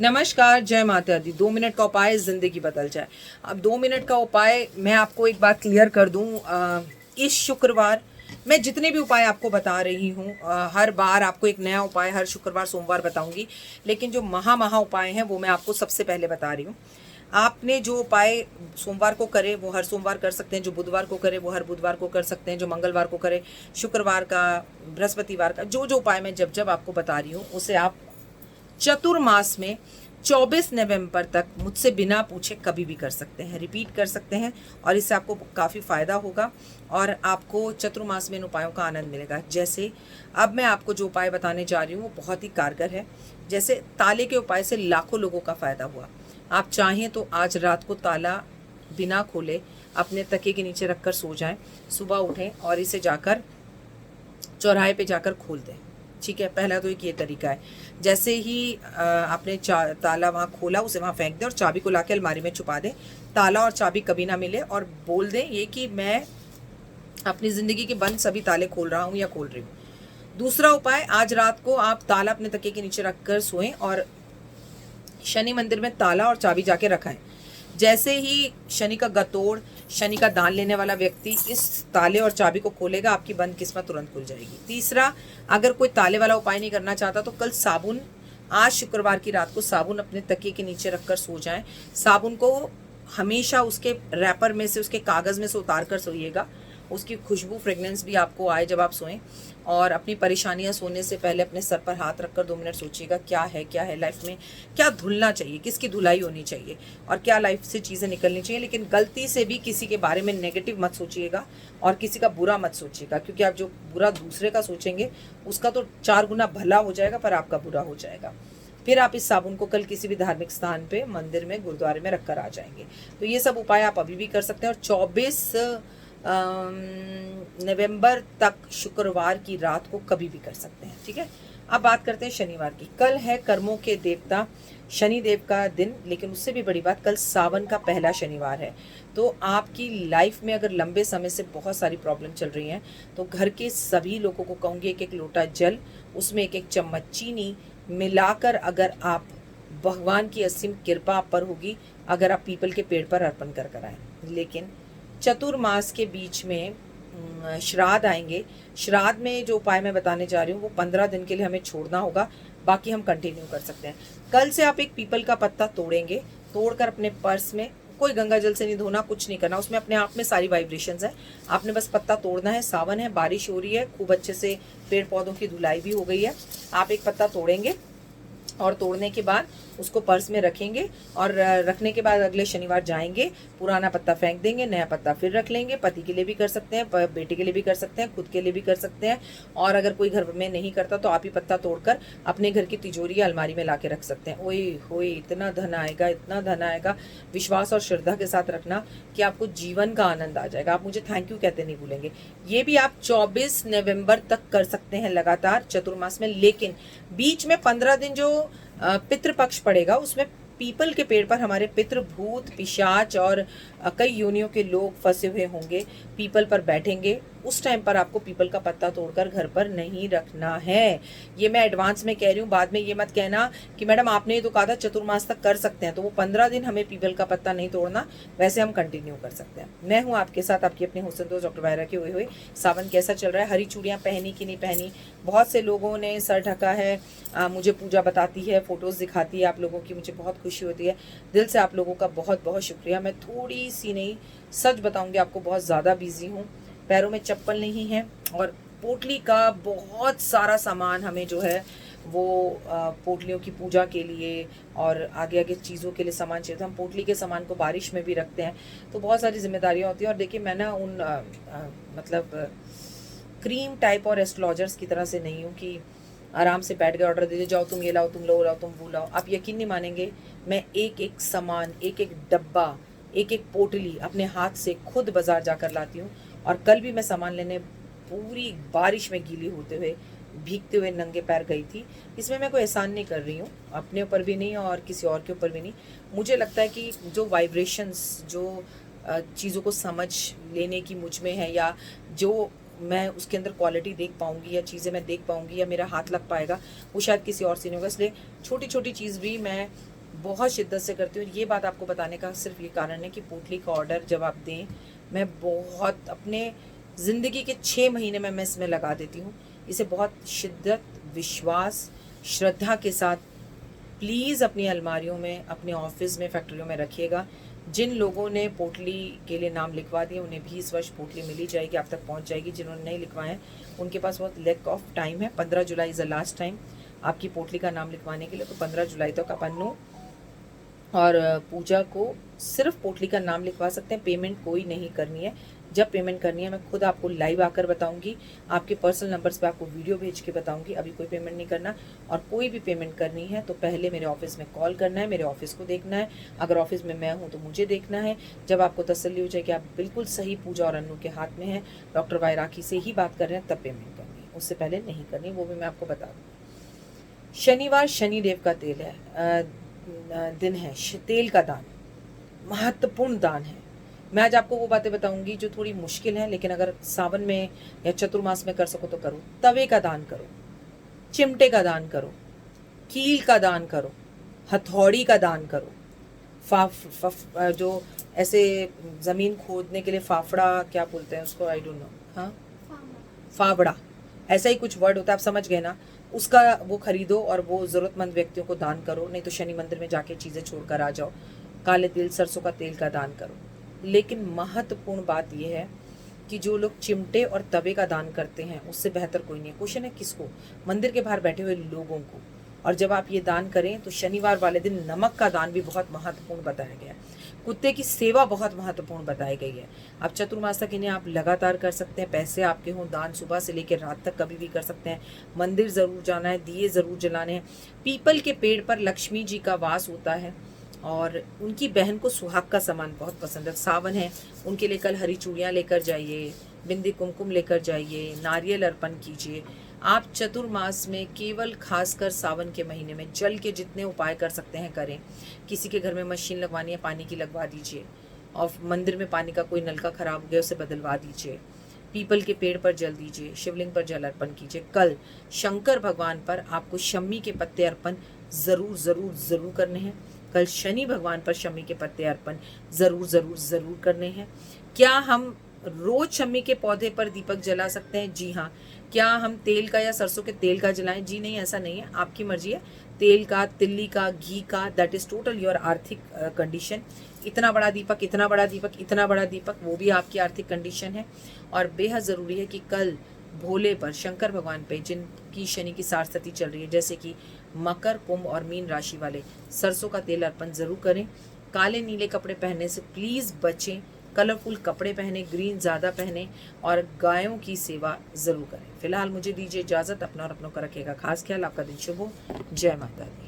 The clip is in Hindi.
नमस्कार, जय माता दी। 2 मिनट का उपाय जिंदगी बदल जाए। अब 2 मिनट का उपाय मैं आपको एक बात क्लियर कर दूं। इस शुक्रवार मैं जितने भी उपाय आपको बता रही हूँ, हर बार आपको एक नया उपाय हर शुक्रवार सोमवार बताऊंगी, लेकिन जो महा उपाय हैं वो मैं आपको सबसे पहले बता रही हूँ। आपने जो उपाय सोमवार को करे वो हर सोमवार कर सकते हैं, जो बुधवार को करे वो हर बुधवार को कर सकते हैं, जो मंगलवार को करे, शुक्रवार का, बृहस्पतिवार का, जो जो उपाय मैं जब जब आपको बता रही हूँ उसे आप चतुर्मास में 24 नवंबर तक मुझसे बिना पूछे कभी भी कर सकते हैं, रिपीट कर सकते हैं, और इससे आपको काफ़ी फ़ायदा होगा और आपको चतुर्मास में इन उपायों का आनंद मिलेगा। जैसे अब मैं आपको जो उपाय बताने जा रही हूँ वो बहुत ही कारगर है। जैसे ताले के उपाय से लाखों लोगों का फ़ायदा हुआ। आप चाहें तो आज रात को ताला बिना खोले अपने तकिए के नीचे रखकर सो जाएं, सुबह उठें और इसे जाकर चौराहे पे जाकर खोल दें। ठीक है, पहला तो एक ये तरीका है। जैसे ही आपने ताला वहाँ खोला, उसे वहाँ फेंक दें और चाबी को लाके अलमारी में छुपा दें। ताला और चाबी कभी ना मिले और बोल दें ये कि मैं अपनी ज़िंदगी के बंद सभी ताले खोल रहा हूँ या खोल रही हूँ। दूसरा उपाय, आज रात को आप ताला अपने तकिए के नीचे रख कर सोएं और शनि मंदिर में ताला और चाबी जाके रखाएं। जैसे ही शनि का गतोड़, शनि का दान लेने वाला व्यक्ति इस ताले और चाबी को खोलेगा, आपकी बंद किस्मत तुरंत खुल जाएगी। तीसरा, अगर कोई ताले वाला उपाय नहीं करना चाहता तो कल साबुन, आज शुक्रवार की रात को साबुन अपने तकिए के नीचे रखकर सो जाएं। साबुन को हमेशा उसके रैपर में से, उसके कागज़ में से उतार कर सोइएगा, उसकी खुशबू, फ्रेगनेंस भी आपको आए जब आप सोएं। और अपनी परेशानियां सोने से पहले अपने सर पर हाथ रखकर 2 मिनट सोचिएगा क्या है लाइफ में, क्या धुलना चाहिए, किसकी धुलाई होनी चाहिए और क्या लाइफ से चीज़ें निकलनी चाहिए। लेकिन गलती से भी किसी के बारे में नेगेटिव मत सोचिएगा और किसी का बुरा मत सोचिएगा, क्योंकि आप जो बुरा दूसरे का सोचेंगे उसका तो 4 गुना भला हो जाएगा पर आपका बुरा हो जाएगा। फिर आप इस साबुन को कल किसी भी धार्मिक स्थान पे, मंदिर में, गुरुद्वारे में रखकर आ जाएंगे। तो ये सब उपाय आप अभी भी कर सकते हैं और 24 नवंबर तक शुक्रवार की रात को कभी भी कर सकते हैं। ठीक है, अब बात करते हैं शनिवार की। कल है कर्मों के देवता शनि देव का दिन, लेकिन उससे भी बड़ी बात, कल सावन का पहला शनिवार है। तो आपकी लाइफ में अगर लंबे समय से बहुत सारी प्रॉब्लम चल रही हैं तो घर के सभी लोगों को कहूँगी एक एक लोटा जल, उसमें एक एक चम्मच चीनी मिलाकर अगर आप, भगवान की असीम कृपा आप पर होगी अगर आप पीपल के पेड़ पर अर्पण कर आएँ। लेकिन चतुर्मास के बीच में श्राद्ध आएंगे। श्राद्ध में जो उपाय मैं बताने जा रही हूँ वो 15 दिन के लिए हमें छोड़ना होगा, बाकी हम कंटिन्यू कर सकते हैं। कल से आप एक पीपल का पत्ता तोड़ेंगे, तोड़कर अपने पर्स में, कोई गंगा जल से नहीं धोना, कुछ नहीं करना, उसमें अपने आप में सारी वाइब्रेशंस है। आपने बस पत्ता तोड़ना है। सावन है, बारिश हो रही है, खूब अच्छे से पेड़ पौधों की धुलाई भी हो गई है। आप एक पत्ता तोड़ेंगे और तोड़ने के बाद उसको पर्स में रखेंगे और रखने के बाद अगले शनिवार जाएंगे, पुराना पत्ता फेंक देंगे, नया पत्ता फिर रख लेंगे। पति के लिए भी कर सकते हैं, बेटे के लिए भी कर सकते हैं, खुद के लिए भी कर सकते हैं। और अगर कोई घर में नहीं करता तो आप ही पत्ता तोड़कर अपने घर की तिजोरी या अलमारी में ला के रख सकते हैं। ओए होए, इतना धन आएगा, इतना धन आएगा। विश्वास और श्रद्धा के साथ रखना कि आपको जीवन का आनंद आ जाएगा। आप मुझे थैंक यू कहते नहीं भूलेंगे। ये भी आप 24 नवंबर तक कर सकते हैं लगातार चतुर्मास में। लेकिन बीच में 15 दिन जो पितृपक्ष पड़ेगा उसमें पीपल के पेड़ पर हमारे पितृ, भूत, पिशाच और कई योनियों के लोग फंसे हुए होंगे, पीपल पर बैठेंगे। उस टाइम पर आपको पीपल का पत्ता तोड़कर घर पर नहीं रखना है। ये मैं एडवांस में कह रही हूँ, बाद में ये मत कहना कि मैडम आपने ये तो कहा था चतुर्मास तक कर सकते हैं। तो वो 15 दिन हमें पीपल का पत्ता नहीं तोड़ना, वैसे हम कंटिन्यू कर सकते हैं। मैं हूँ आपके साथ, आपकी अपनी हुस्न दोस्त डॉक्टर वायरा के हुए। सावन कैसा चल रहा है? हरी चूड़ियाँ पहनी कि नहीं पहनी? बहुत से लोगों ने सर ढका है। मुझे पूजा बताती है, फोटोज़ दिखाती है आप लोगों की, मुझे बहुत खुशी होती है। दिल से आप लोगों का बहुत बहुत शुक्रिया। मैं थोड़ी सी नहीं, सच बताऊंगी आपको, बहुत ज़्यादा बिजी हूँ। पैरों में चप्पल नहीं है और पोटली का बहुत सारा सामान हमें जो है वो पोटलियों की पूजा के लिए और आगे आगे चीज़ों के लिए सामान चाहिए था। हम पोटली के सामान को बारिश में भी रखते हैं, तो बहुत सारी जिम्मेदारियाँ होती हैं। और देखिए, मैं ना उन मतलब क्रीम टाइप और एस्ट्रोलॉजर्स की तरह से नहीं हूँ कि आराम से बैठ गए, ऑर्डर दे दे, जाओ तुम ये लाओ, तुम लो लाओ, तुम वो लाओ। आप यकीन नहीं मानेंगे, मैं एक एक सामान, एक एक डब्बा, एक एक पोटली अपने हाथ से खुद बाजार जाकर लाती हूँ। और कल भी मैं सामान लेने पूरी बारिश में गीली होते हुए, भीगते हुए नंगे पैर गई थी। इसमें मैं कोई एहसान नहीं कर रही हूँ, अपने ऊपर भी नहीं और किसी और के ऊपर भी नहीं। मुझे लगता है कि जो वाइब्रेशंस, जो चीज़ों को समझ लेने की मुझ में है, या जो मैं उसके अंदर क्वालिटी देख पाऊंगी या चीज़ें मैं देख पाऊंगी या मेरा हाथ लग पाएगा, वो शायद किसी और से नहीं होगा। इसलिए छोटी छोटी चीज़ भी मैं बहुत शिद्दत से करती हूँ। ये बात आपको बताने का सिर्फ ये कारण है कि पोटली का ऑर्डर जब आप दें, मैं बहुत अपने ज़िंदगी के 6 महीने में मैं इसमें लगा देती हूँ। इसे बहुत शिद्दत, विश्वास, श्रद्धा के साथ प्लीज़ अपनी अलमारियों में, अपने ऑफिस में, फैक्ट्रियों में रखिएगा। जिन लोगों ने पोटली के लिए नाम लिखवा दिए उन्हें भी इस वर्ष पोटली मिली जाएगी, आप तक पहुंच जाएगी। जिन्होंने नहीं लिखवाए हैं उनके पास बहुत लैक ऑफ टाइम है। 15 जुलाई इज़ द लास्ट टाइम आपकी पोटली का नाम लिखवाने के लिए। तो 15 जुलाई तक आप अन्नू और पूजा को सिर्फ पोटली का नाम लिखवा सकते हैं। पेमेंट कोई नहीं करनी है। जब पेमेंट करनी है मैं खुद आपको लाइव आकर बताऊंगी, आपके पर्सनल नंबर्स पे आपको वीडियो भेज के बताऊंगी। अभी कोई पेमेंट नहीं करना। और कोई भी पेमेंट करनी है तो पहले मेरे ऑफिस में कॉल करना है, मेरे ऑफिस को देखना है। अगर ऑफिस में मैं हूँ तो मुझे देखना है। जब आपको तसल्ली हो जाए कि आप बिल्कुल सही पूजा और अन्नू के हाथ में हैं, डॉक्टर वाई राखी से ही बात कर रहे हैं, तब पेमेंट करनी है, उससे पहले नहीं करनी। वो भी मैं आपको बता दूँ। शनिवार शनिदेव का तेल है, दिन है। तेल का दान महत्वपूर्ण दान है। मैं आज आपको वो बातें बताऊंगी जो थोड़ी मुश्किल है, लेकिन अगर सावन में या चतुर्मास में कर सको तो करो। तवे का दान करो, चिमटे का दान करो, कील का दान करो, हथौड़ी का दान करो, जो ऐसे जमीन खोदने के लिए फाफड़ा क्या बोलते हैं उसको, आई डोंट नो, हाँ फावड़ा, ऐसा ही कुछ वर्ड होता है, आप समझ गए ना। उसका वो खरीदो और वो ज़रूरतमंद व्यक्तियों को दान करो। नहीं तो शनि मंदिर में जाके चीज़ें छोड़कर आ जाओ। काले तिल, सरसों का तेल का दान करो। लेकिन महत्वपूर्ण बात यह है कि जो लोग चिमटे और तवे का दान करते हैं उससे बेहतर कोई नहीं है। क्वेश्चन है किसको? मंदिर के बाहर बैठे हुए लोगों को। और जब आप ये दान करें तो शनिवार वाले दिन नमक का दान भी बहुत महत्वपूर्ण बताया गया है। कुत्ते की सेवा बहुत महत्वपूर्ण बताई गई है। अब चतुर्मास तक इन्हें आप लगातार कर सकते हैं। पैसे आपके हों, दान सुबह से लेकर रात तक कभी भी कर सकते हैं। मंदिर ज़रूर जाना है, दिए ज़रूर जलाने हैं। पीपल के पेड़ पर लक्ष्मी जी का वास होता है और उनकी बहन को सुहाग का सामान बहुत पसंद है। सावन है, उनके लिए कल हरी चूड़ियाँ लेकर जाइए, बिंदी कुमकुम लेकर जाइए, नारियल अर्पण कीजिए। आप चतुर्मास में केवल खासकर सावन के महीने में जल के जितने उपाय कर सकते हैं करें। किसी के घर में मशीन लगवानी है, पानी की लगवा दीजिए। और मंदिर में पानी का कोई नलका खराब हो गया, उसे बदलवा दीजिए। पीपल के पेड़ पर जल दीजिए, शिवलिंग पर जल अर्पण कीजिए। कल शंकर भगवान पर आपको शम्मी के पत्ते अर्पण ज़रूर ज़रूर ज़रूर करने हैं। कल शनि भगवान पर शम्मी के पत्ते अर्पण ज़रूर ज़रूर ज़रूर करने हैं। क्या हम रोज शम्मी के पौधे पर दीपक जला सकते हैं? जी हाँ। क्या हम तेल का या सरसों के तेल का जलाएं? जी नहीं, ऐसा नहीं है, आपकी मर्जी है। तेल का, तिल्ली का, घी का, दैट इज टोटल योर आर्थिक कंडीशन। इतना बड़ा दीपक, इतना बड़ा दीपक, इतना बड़ा दीपक, वो भी आपकी आर्थिक कंडीशन है। और बेहद ज़रूरी है कि कल भोले पर, शंकर भगवान पे, जिनकी शनि की सारस्वती चल रही है, जैसे कि मकर, कुंभ और मीन राशि वाले, सरसों का तेल अर्पण ज़रूर करें। काले नीले कपड़े पहनने से प्लीज़ बचें। कलरफुल कपड़े पहने, ग्रीन ज़्यादा पहने और गायों की सेवा ज़रूर करें। फिलहाल मुझे दीजिए इजाज़त। अपना और अपनों का रखिएगा खास ख्याल। आपका दिन शुभ हो। जय माता दी।